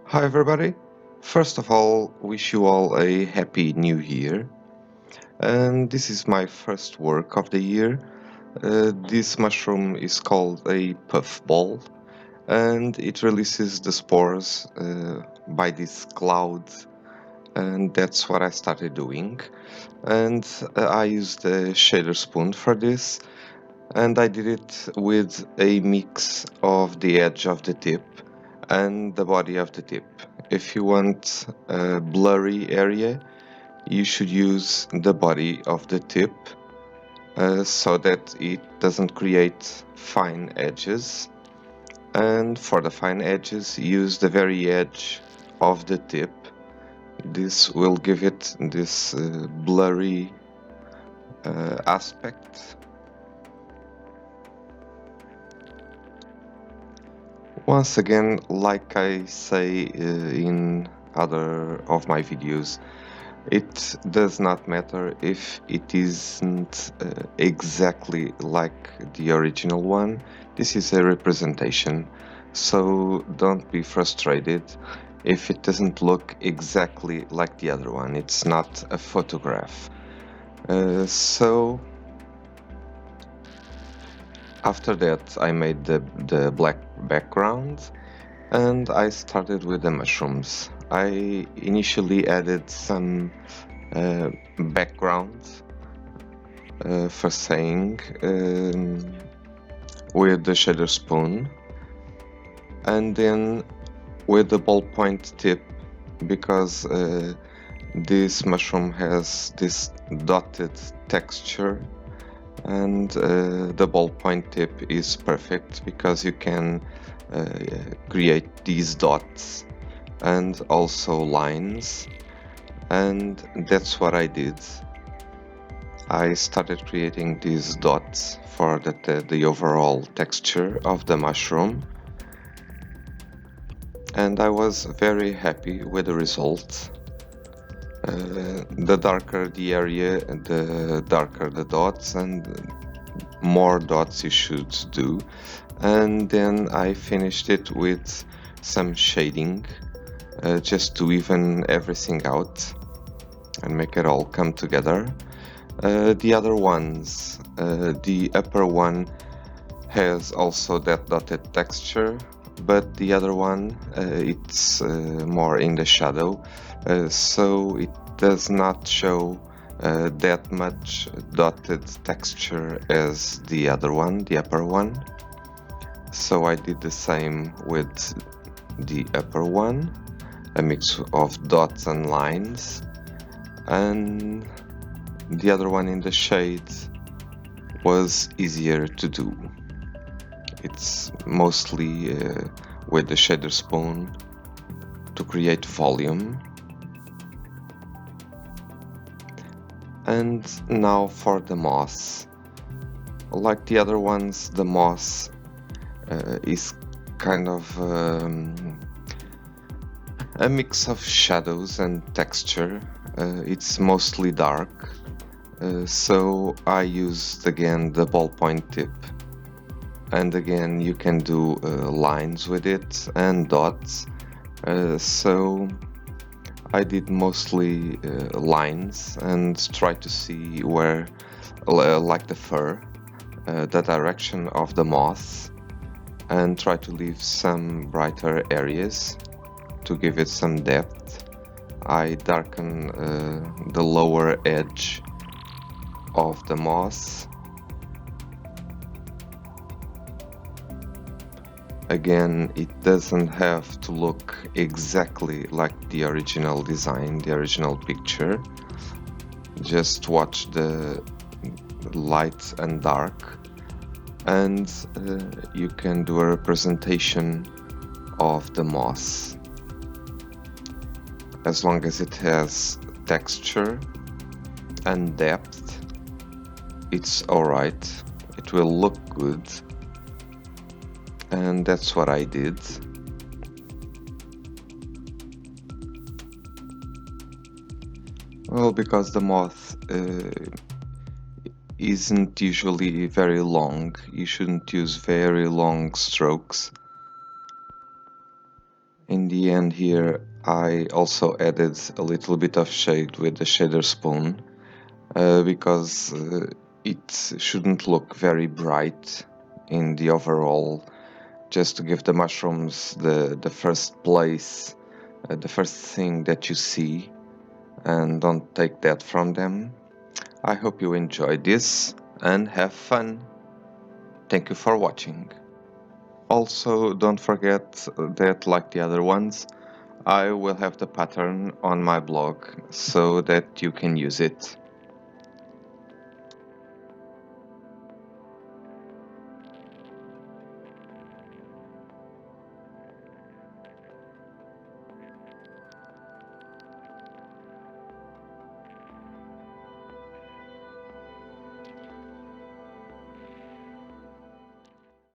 Hi everybody! First of all, wish you all a happy new year. And this is my first work of the year. This mushroom is called a puffball, and it releases the spores by this cloud, and that's what I started doing. And I used a shader spoon for this, and I did it with a mix of the edge of the tip and the body of the tip. If you want a blurry area, you should use the body of the tip so that it doesn't create fine edges. And for the fine edges, use the very edge of the tip. This will give it this blurry aspect. Once again, like I say in other of my videos, it does not matter if it isn't exactly like the original one. This is a representation, so don't be frustrated if it doesn't look exactly like the other one. It's not a photograph. So after that I made the black background and I started with the mushrooms. I initially added some background for saying with the shader spoon, and then with the ballpoint tip, because this mushroom has this dotted texture, and the ballpoint tip is perfect because you can create these dots and also lines, and that's what I did. I started creating these dots for the overall texture of the mushroom, and I was very happy with the result. The darker the area, the darker the dots, and more dots you should do. And then I finished it with some shading, just to even everything out and make it all come together. The other ones, the upper one has also that dotted texture, but the other one it's more in the shadow, so it does not show that much dotted texture as the other one, the upper one. So I did the same with the upper one, a mix of dots and lines, and the other one in the shade was easier to do. It's mostly with the shader spoon to create volume. And now for the moss. Like the other ones, the moss is kind of a mix of shadows and texture. It's mostly dark, so I used again the ballpoint tip, and again you can do lines with it and dots, so I did mostly lines and try to see where, like the fur, the direction of the moth, and try to leave some brighter areas to give it some depth. I darken the lower edge of the moss. Again, it doesn't have to look exactly like the original design, the original picture. Just watch the light and dark, and you can do a representation of the moss. As long as it has texture and depth, it's alright, it will look good, and that's what I did. Well, because the moth isn't usually very long, you shouldn't use very long strokes. In the end here, I also added a little bit of shade with the shader spoon because it shouldn't look very bright in the overall, just to give the mushrooms the first place, the first thing that you see, and don't take that from them. I hope you enjoyed this and have fun. Thank you for watching. Also, don't forget that, like the other ones, I will have the pattern on my blog so that you can use it.